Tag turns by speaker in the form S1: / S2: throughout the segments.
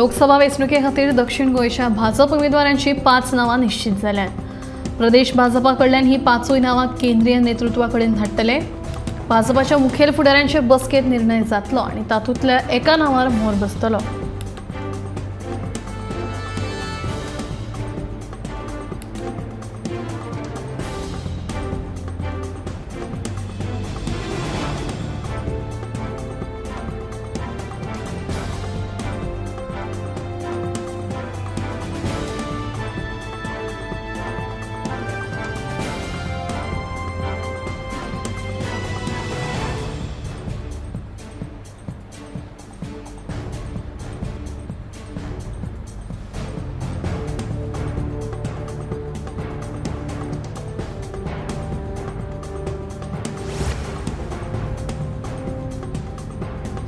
S1: लोकसभा वेंचणुके खातीर दक्षिण गोंयच्या भाजप उमेदवारांची 5 नांवां निश्चित जाल्यात। प्रदेश भाजपा कडल्यान ही 5 नांवां केंद्रीय नेतृत्वा कडेन धाडटले। भाजपाच्या मुखेल फुडाऱ्यांचे बसकेत निर्णय जातलो आनी तातूंतल्या एका नांवार मोर बसतलो।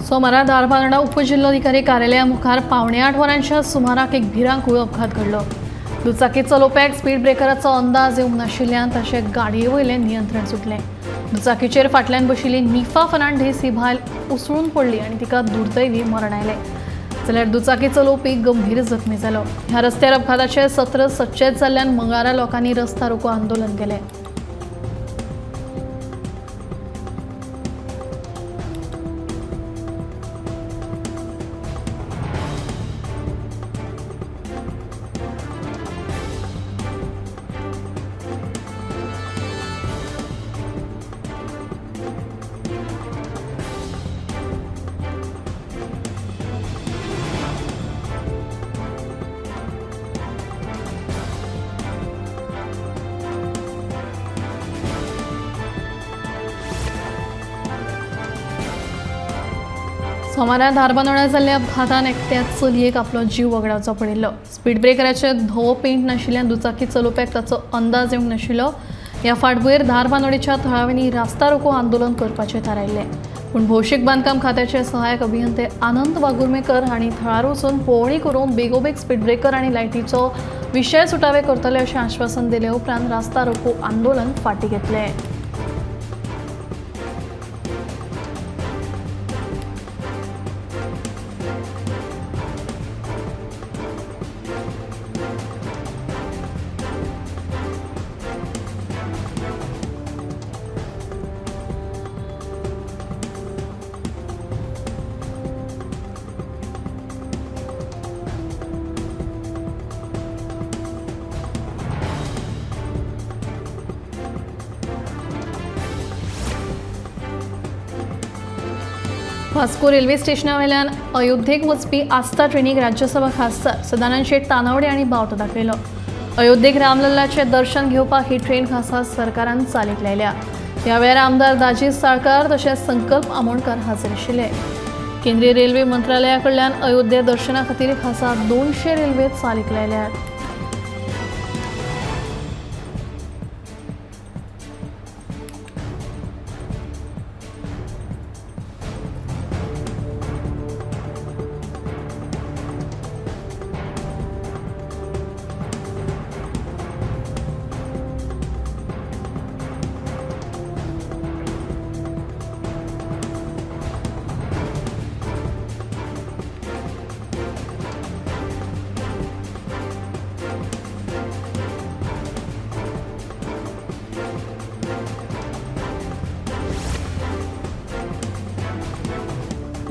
S1: सोमारा धारबांदोडा उपजिल्लोधिकारी कार्यालया मुखार 7:45 वरांच्या सुमाराक एक भिरांकूळ अपघात घडलो। दुचाकी चलोवप्याक स्पीड ब्रेकराचो अंदाज येवंक नाशिल्ल्यान ताचे गाडये वयलें नियंत्रण सुटलें। दुचाकीचेर फाटल्यान बशिल्ली निफा फर्नांडीस ही बायल उसळून पडली आनी तिका दुर्दैवी मरण आयलें। जाल्यार दुचाकी चलोवपी गंभीर जखमी जालो। ह्या रस्त्यार अपघाताचे सत्र सच्चेच जाल्ल्यान मंगळारा लोकांनी रस्ता रोको आंदोलन केलें। सोमारा धारबांदोडा जाल्ल्या अपघातान एकट्या चलयेक आपलो जीव वगडावचो पडिल्लो। स्पीड ब्रेकराचे धवो पेंट नाशिल्ल्यान दुचाकी चलोवप्याक ताचो अंदाज येवंक नाशिल्लो। ह्या फाटभुंयेर धारबांदोडेच्या थळाव्यांनी रास्ता रोको आंदोलन करपाचें थारायिल्लें। पूण भौशीक बांदकाम खात्याचे सहाय्यक अभियंते आनंद वागुर्मेकर हांणी थळार वचून पळोवणी करून बेगोबेग स्पीड ब्रेकर आनी लायटीचो विशय सुटावे करतले अशें आश्वासन दिले उपरांत रास्ता रोको आंदोलन फाटीं घेतलें। वास्को रेल्वे स्टेशना वयल्यान अयोध्येक वचपी आस्था ट्रेनीक राज्यसभा खासदार सदानंद शेट तानावडे हांणी बावटो दाखयलो। अयोध्येक रामलल्लाचें दर्शन घेवपाक ही ट्रेन खासा सरकारान चालीक लायल्या। ह्या वेळार आमदार दाजी साळकार तशेंच संकल्प आमोणकार हाजीर आशिल्ले। केंद्रीय रेल्वे मंत्रालया कडल्यान अयोध्ये दर्शना खातीर खासा 200 रेल्वे चालीक लायल्यात।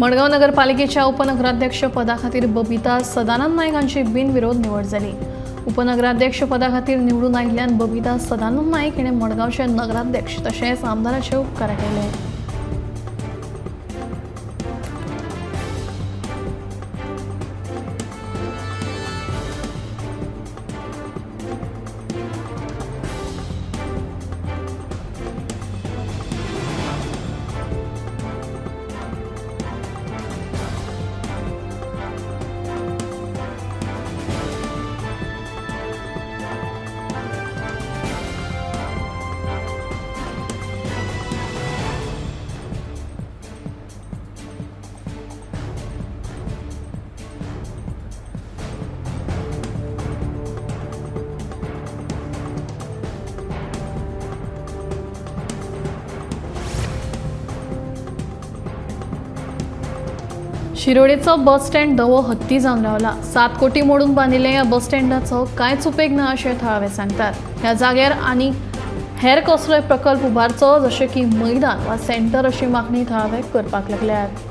S1: मडगांव नगरपालिकेच्या उपनगराध्यक्ष पदा खातीर बबिता सदानंद नायक हांची बिनविरोध निवड जाली। उपनगराध्यक्ष पदा खातीर निवडून आयिल्ल्यान बबिता सदानंद नायक हिणें मडगांवचे नगराध्यक्ष तशेंच आमदाराचे उपकार केले। शिरोडेचो बस स्टँड दवो हत्ती जावन रावला. 7 कोटी मोडून बांदिल्ल्या ह्या बस स्टँडाचो कांयच उपेग ना अशें थळावे सांगतात. ह्या जाग्यार आनी हेर कसलोय प्रकल्प उबारचो जशें की मैदान वा सेंटर अशी मागणी थळावे करपाक लागल्यात.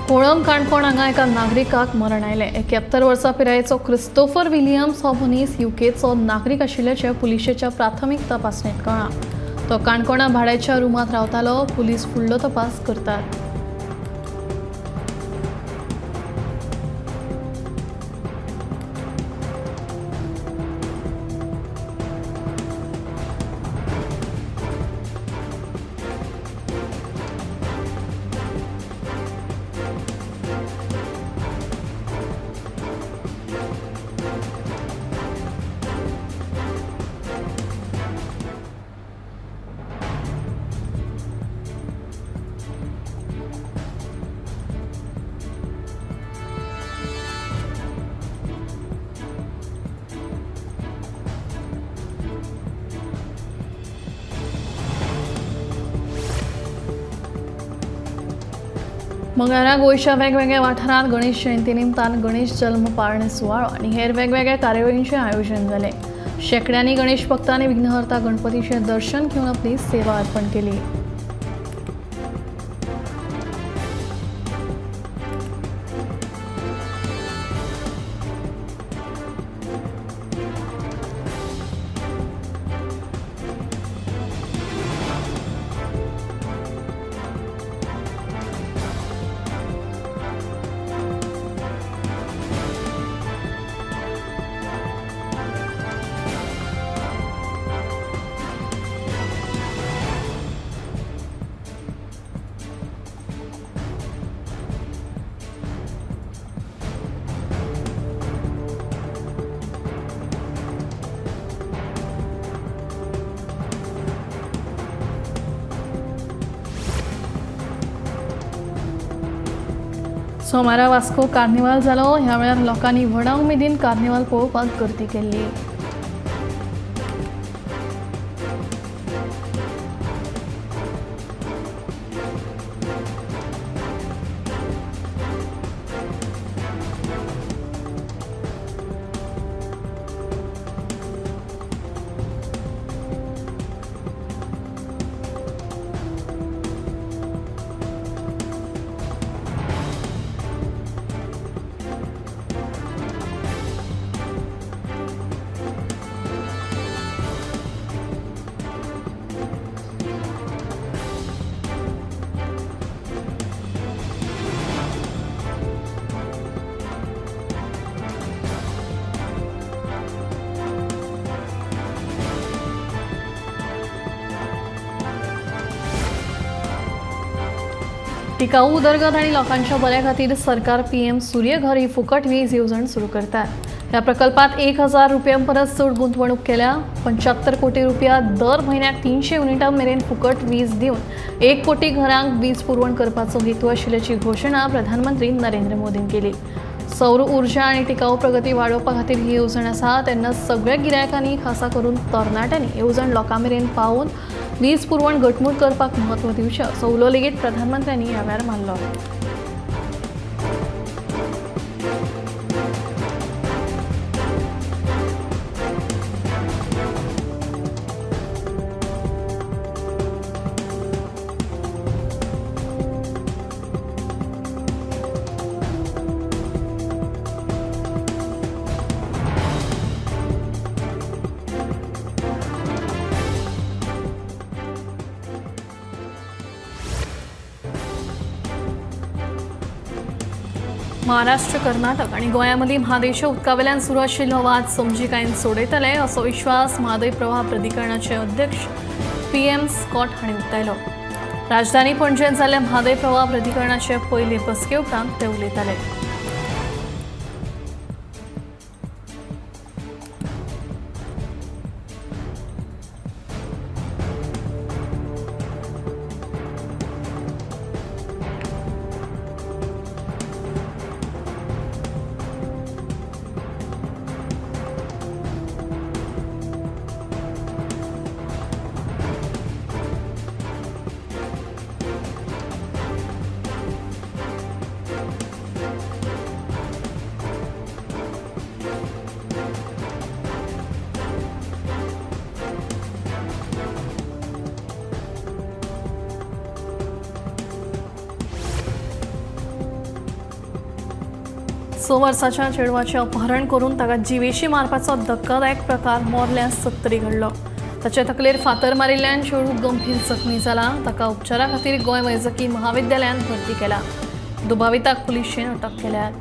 S1: कोळम काणकोण हांगा एका नागरिकाक मरण आयलें. 71 वर्सां पिरायेचो क्रिस्टोफर विलियम्स हो मनीस युकेचो नागरीक आशिल्ल्याचें पुलिशेच्या प्राथमीक तपासणेंत कळ्ळां. तो काणकोणा भाड्याच्या रुमांत रावतालो. पुलीस फुडलो तपास करतात. मंगळारा गोंयच्या वेगवेगळ्या वाठारांत गणेश जयंती निमतान गणेश जल्म पाळणे सुवाळो आनी हेर वेगवेगळ्या कार्यावळींचें आयोजन जालें. शेकड्यांनी गणेश भक्तांनी विघ्नहर्ता गणपतीचें दर्शन घेवन आपली सेवा अर्पण केली. सोमारा वास्को कार्निवाल जालो. ह्या वेळार लोकांनी व्हडा उमेदीन कार्निवाल पळोवपाक गर्दी केल्ली. टिकाऊ उदरगत आणि लोकांच्या बऱ्या खातीर सरकार PM सूर्यघर ही फुकट वीज येवजण सुरू करतात. ह्या प्रकल्पात 1000 रुपयां परस चड गुंतवणूक केल्या. 75 कोटी रुपया दर म्हयन्याक 300 युनिटां मेरेन फुकट वीज दिवन 1 कोटी घरांक वीज पुरवण करपाचो हेतू आशिल्ल्याची घोशणा प्रधानमंत्री नरेंद्र मोदीन केली. सौर उर्जा आणि टिकाऊ प्रगती वाडोवपा खातीर ही येवजण आसा तेन्ना सगळ्या गिरायकांनी खासा करून तरणाट्यांनी येवजण लोकां मेरेन पावोवन वीज पुरवण घटमूट करपाक म्हत्व दिवचें असो उलो लेगीत प्रधानमंत्र्यांनी ह्या वेळार मारलो. महाराष्ट्र, कर्नाटक आणि गोंयामधीं म्हादेशो उदका वेल्यान सुरू आशिल्लो वाद समजिकायेन सोडयतले असो विश्वास म्हादय प्रवाह प्राधिकरणाचे अध्यक्ष PM स्कॉट हांणी उक्तायलो. राजधानी पणजेंत जाल्ल्या म्हादय प्रवाह प्राधिकरणाचे पयले बसके उपरांत ते उलयताले. स वर्साच्या चेडवाचें अपहरण करून ताका जिवेशी मारपाचो धक्कादायक प्रकार मोरल्या सत्तरी घडलो. ताचे तकलेर फातर मारिल्ल्यान चेडूं गंभीर जखमी जाला. ताका उपचारा खातीर गोंय वैजकी महाविद्यालयांत भरती केला. दुबाविताक पुलिशेन अटक केल्या.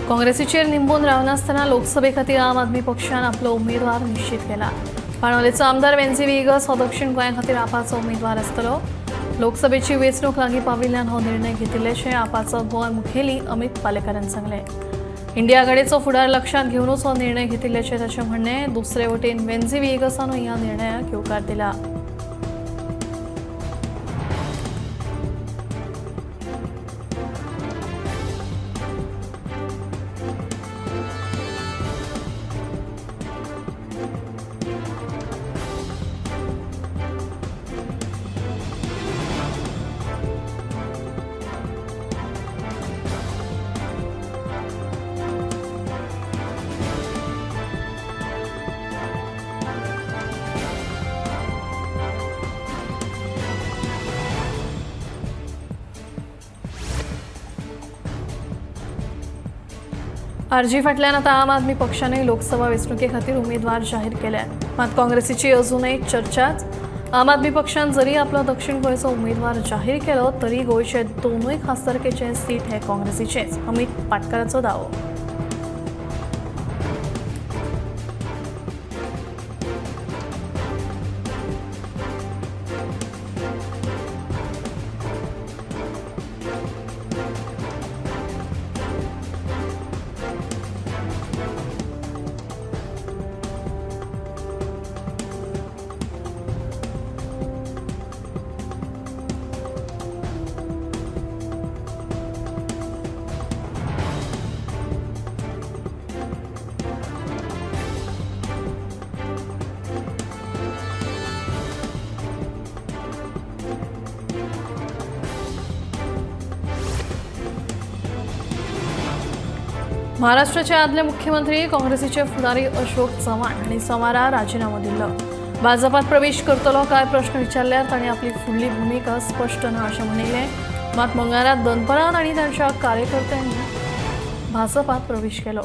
S1: काँग्रेसीचेर निंबून रावनासतना लोकसभे खातीर आम आदमी पक्षान आपलो उमेदवार निश्चित केला. बाणावलेचो आमदार वेंझी वेगस हो दक्षिण गोंया खातीर आपाचो उमेदवार आसतलो. लोकसभेची वेंचणूक लागीं पाविल्ल्यान हो निर्णय घेतिल्ल्याचें आपाचो गोंय मुखेली अमित पालेकरान सांगलें. इंडिया आघाडीचो फुडार लक्षांत घेवनूच हो निर्णय घेतिल्ल्याचें ताचें म्हणणें. दुसरे वटेन वेंझी वेगसानूय ह्या निर्णयाक येवकार दिला. आरजी फाटल्यान आतां आम आदमी पक्षानूय लोकसभा वेंचणुके खातीर उमेदवार जाहीर केल्या. मात काँग्रेसीची अजूनय चर्चाच. आम आदमी पक्षान जरी आपलो दक्षिण गोंयचो उमेदवार जाहीर केलो तरी गोंयचे दोनूय खासदारकेचे सीट हे काँग्रेसीचेच. अमित पाटकराचो दावो. महाराष्ट्राचे आदले मुख्यमंत्री काँग्रेसीचे फुडारी अशोक चव्हाण हांणी सोमारा राजीनामो दिल्लो. भाजपात प्रवेश करतलो काय प्रश्न विचारल्यार तांणी आपली फुडली भुमिका स्पश्ट ना अशें म्हणिल्लें. मात मंगळारा दनपारां तांणी तांच्या कार्यकर्त्यांनी भाजपात प्रवेश केलो.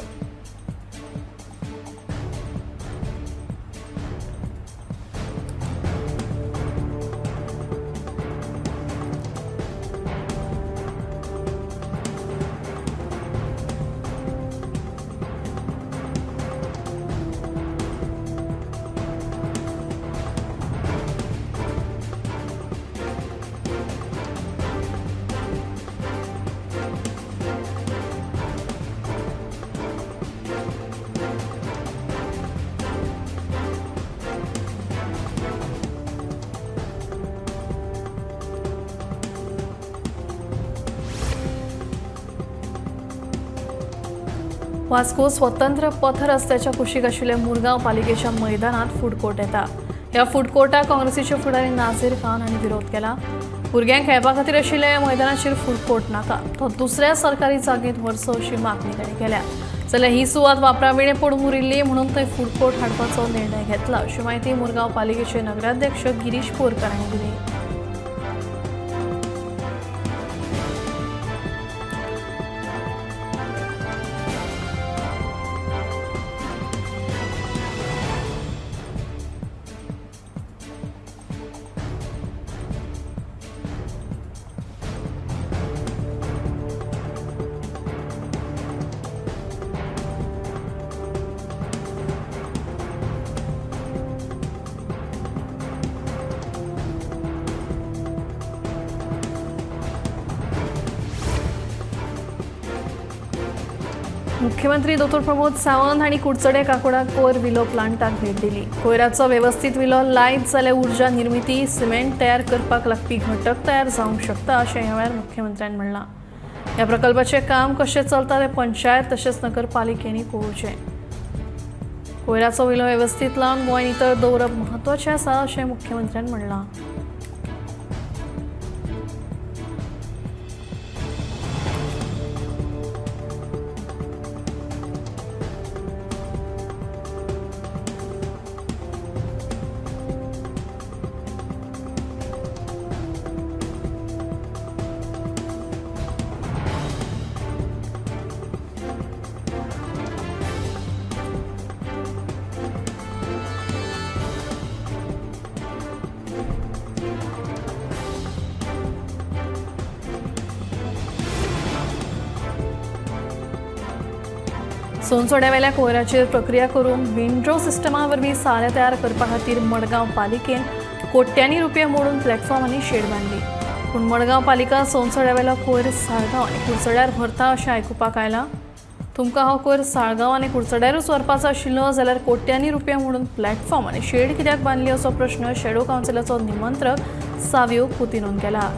S1: वास्को स्वतंत्र पथ रस्त्याच्या कुशीक आशिल्ल्या मुरगांव पालिकेच्या मैदानात फूड कोर्ट येता. ह्या फूड कोर्टाक काँग्रेसीचे फुडारी नाझीर खान हांणी विरोध केला. भुरग्यांक खेळपा खातीर आशिल्ल्या ह्या मैदानाचेर फूड कोर्ट नाका, तो दुसऱ्या सरकारी जागेंत व्हरचो अशी मागणी तांणी केल्या. जाल्यार ही सुवात वापरावेळें पडून उरिल्ली म्हणून थंय फूड कोर्ट हाडपाचो निर्णय घेतला अशी माहिती मुरगांव पालिकेचे नगराध्यक्ष गिरीश बोरकार हांणी दिली. मुख्यमंत्री दोतोर प्रमोद सावंत हांणी कुडचडे काकोडा कोयर विलो प्लांटाक भेट दिली. कोयराचो वेवस्थीत विलो लायत जाल्यार उर्जा निर्मिती, सिमेंट तयार करपाक लागपी घटक तयार जावंक शकता अशें ह्या वेळार मुख्यमंत्र्यांनी म्हणलां. ह्या प्रकल्पाचें काम कशें चलता तें पंचायत तशेंच नगरपालिकेनी पळोवचें. कोयराचो विलो वेवस्थीत लावन गोंय नितळ दवरप म्हत्वाचें आसा अशें मुख्यमंत्र्यांनी म्हणलां. सोनसोड्यावेल्या कोयराचेर प्रक्रिया करून विंडो सिस्टमा वरवीं सारें तयार करपा खातीर मडगांव पालिकेन कोट्यांनी रुपया मोडून प्लॅटफॉर्म आनी शेड बांदली. पूण मडगांव पालिका सोनसोड्यावेलो कोयर साळगांव आनी कुडचड्यार व्हरता अशें आयकुपाक आयलां. तुमकां हो कोयर साळगांव आनी कुडचड्यारूच व्हरपाचो आशिल्लो जाल्यार कोट्यांनी रुपया मोडून प्लॅटफॉर्म आनी शेड कित्याक बांदली असो प्रश्न शेडो कावन्सिलाचो निमंत्रक सावियो पुतिनोन केला.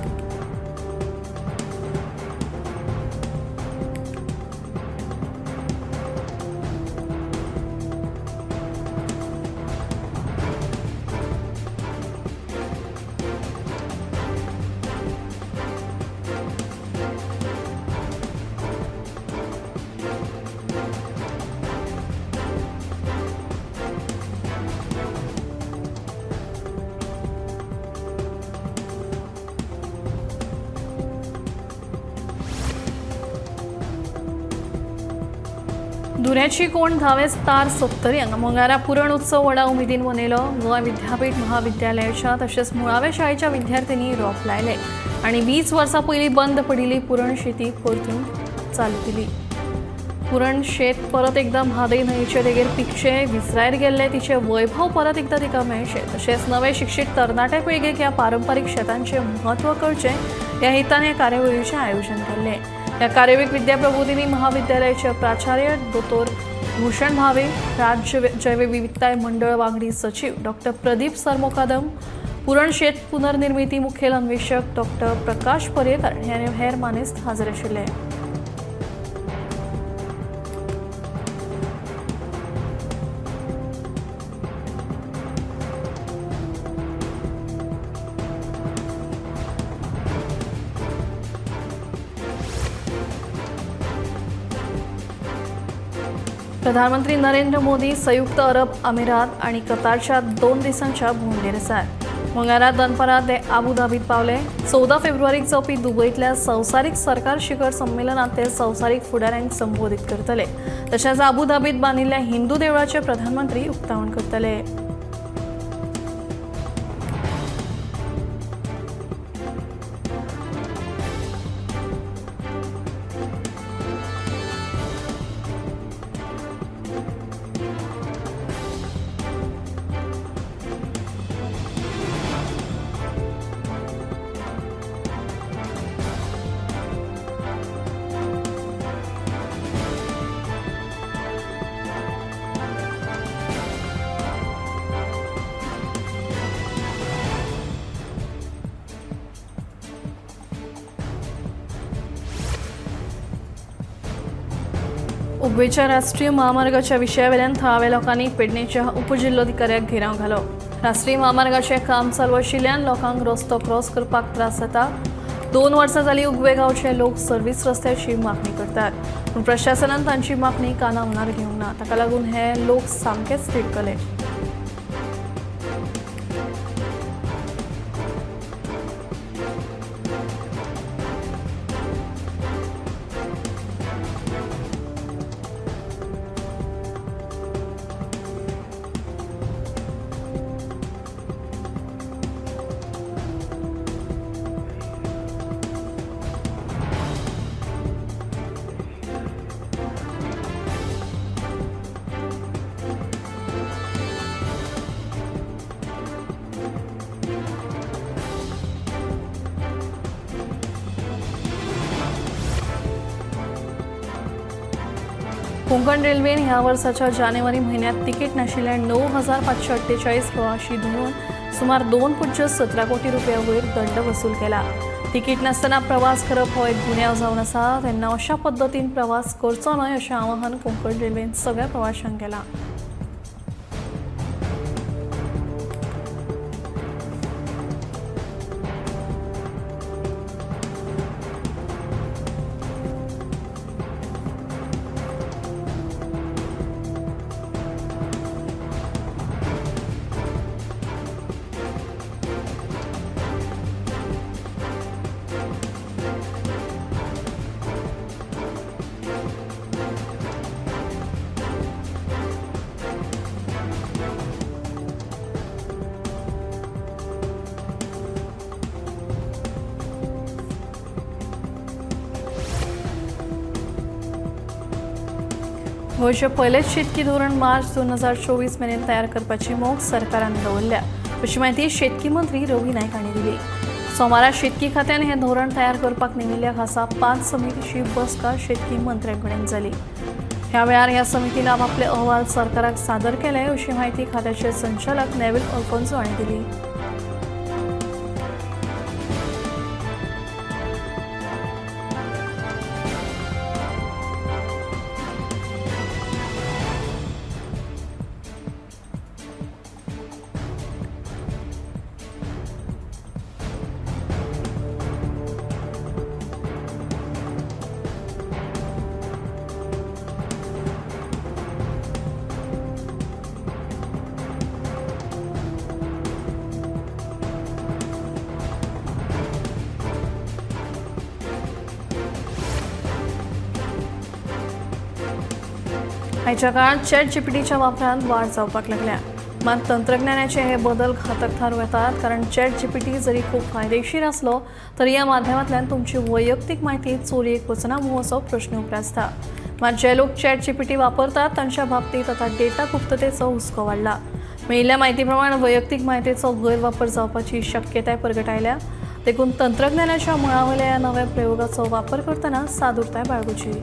S1: दुऱ्याची कोण धावेस तार सोपतरी हांगा मंगळारा पुरण उत्सव व्हडा उमेदीन मनयलो. गोंय विद्यापीठ महाविद्यालयाच्या तशेंच मुळाव्या शाळेच्या विद्यार्थ्यांनी रोप लायले आनी 20 वर्सां पयलीं बंद पडिल्ली पुरण शेती परतून चालू केली. पुरण शेत परत एकदा म्हादय न्हंयचे देगेर पिकचे, विसरायर गेल्ले तिचे वैभव परत एकदा तिका मेळचे, तशेंच नवे शिक्षीत तरणाटे पिळगेक ह्या पारंपारीक शेतांचे म्हत्व कळचें ह्या हेतान ह्या कार्यावळीचें आयोजन केल्लें. ह्या कार्यावळीक विद्या प्रबोधिनी महाविद्यालयाचे प्राचार्य दोतोर भूषण भावे, राज्य जैवविविधताय मंडळ वांगडी सचिव डॉक्टर प्रदीप सरमोकादम, पुरण शेत पुनर्निर्मिती मुखेल अन्वेषक डॉक्टर प्रकाश पर्येकर हेर मानेस्त हाजीर आशिल्ले. प्रधानमंत्री नरेंद्र मोदी संयुक्त अरब अमिरात आणि कतारच्या 2 दिसांच्या भोंवडेर आसात. मंगळारा दनपारां ते आबू धाबीत पावले. 14 फेब्रुवारीक जावपी दुबयतल्या संवसारीक सरकार शिखर संमेलनात ते संवसारीक फुडाऱ्यांक संबोधीत करतले. तशेंच आबू धाबीत बांदिल्ल्या हिंदू देवळाचे प्रधानमंत्री उक्तावण करतले. उगवेच्या राष्ट्रीय महामार्गाच्या विशयावेल्यान थळाव्या लोकांनी पेडणेच्या उपजिल्लोधिकाऱ्याक घेराव घालो। राष्ट्रीय महामार्गाचे काम चालू आशिल्ल्यान लोकांक रस्तो क्रॉस करपाक त्रास जाता। 2 वर्सां जाली उगवे गांवचे लोक सर्व्हिस रस्त्याची मागणी करतात, पूण प्रशासनान तांची मागणी काना मनार घेवंक ना। ताका लागून हे लोक सामकेच तिडकले। कोंकण रेल्वेन ह्या वर्साच्या जानेवारी महिन्यात तिकीट नाशिल्ल्या 9,548 प्रवाशी धरून सुमार 2.17 कोटी रुपया वयर दंड वसूल केला। तिकीट नासतना प्रवास करप हो एक गुन्यांव जावन आसा, तेन्ना अशा पद्दतीन प्रवास करचो न्हय अशें आवाहन कोंकण रेल्वेन सगळ्या प्रवाशांक केलां। गोंयचें पयलेच शेतकी धोरण मार्च 2024 मेरेन तयार करपाची मोख सरकारान दवरल्या अशी माहिती शेतकी मंत्री रवी नायक हांणी दिली। सोमारा शेतकी खात्यान हें धोरण तयार करपाक नेमिल्ल्या खासा 5 समितीची बसका शेतकी मंत्र्यांकडेन जाली। ह्या वेळार ह्या समितीन आपले अहवाल सरकाराक सादर केले अशी माहिती खात्याचे संचालक नेविल अल्फोन्सो हांणी दिली। आयच्या काळात ChatGPTच्या वापरात वाढ जावपाक लागल्या, मात तंत्रज्ञानाचे हे बदल घातक थारू येतात, कारण ChatGPT जरी खूप फायदेशीर असलो तरी या माध्यमांतल्यान तुमची वैयक्तीक माहिती चोरयेक वचना म्हूण असो प्रश्न उप्रासता। मात जे लोक ChatGPT वापरतात तांच्या बाबतीत आता डेटा गुप्ततेचो हुस्को वाडला। मेळिल्ल्या म्हायती प्रमाण वैयक्तीक माहितीचो गैरवापर जावपाची शक्यताय परगटायल्या, देखून तंत्रज्ञानाच्या मुळावयल्या ह्या नव्या प्रयोगाचो वापर करतना सादूरताय बाळगुची।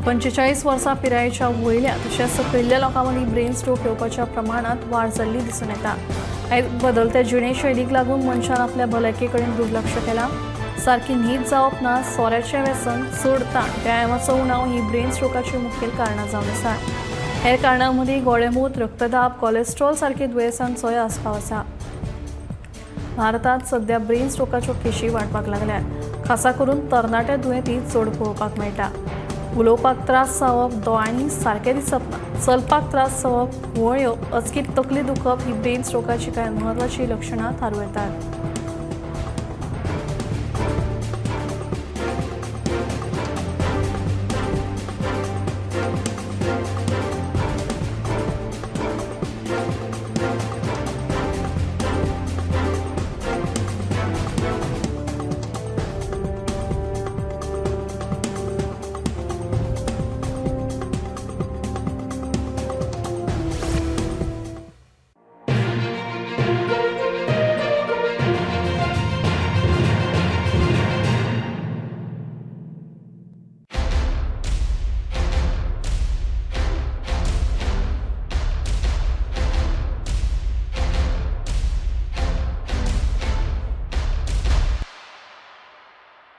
S1: पंचेचाळीस वर्सां पिरायेच्या वयल्या तशेंच सकयल्ल्या लोकांमदीं ब्रेन स्ट्रोक येवपाच्या प्रमाणात वाड जाल्ली दिसून येता। आयज बदलत्या जिणेशैलीक लागून मनशान आपल्या भलायके कडेन दुर्लक्ष केलां। सारकी न्हीद जावप ना, सोऱ्याचें व्यसन, चड ताण, व्यायामाचो उणाव ही ब्रेन स्ट्रोकाची मुखेल कारणां जावन आसात। हेर कारणां मदीं गोडेमूत, रक्तदाब, कोलेस्ट्रॉल सारके दुयेंसांचोय आस्पाव आसा। भारतांत सध्या ब्रेन स्ट्रोकाच्यो केशी वाडपाक लागल्यात, खासा करून तरणाटे दुयेंती चड पळोवपाक मेळटा। उलोवपाक त्रास जावप, दोळ्यांनी सारकें दिसप ना, चलपाक त्रास जावप, घुंवळ येवप, अचकीत तकली दुखप ही ब्रेन स्ट्रोकाची कांय म्हत्वाची लक्षणां थारू येतात।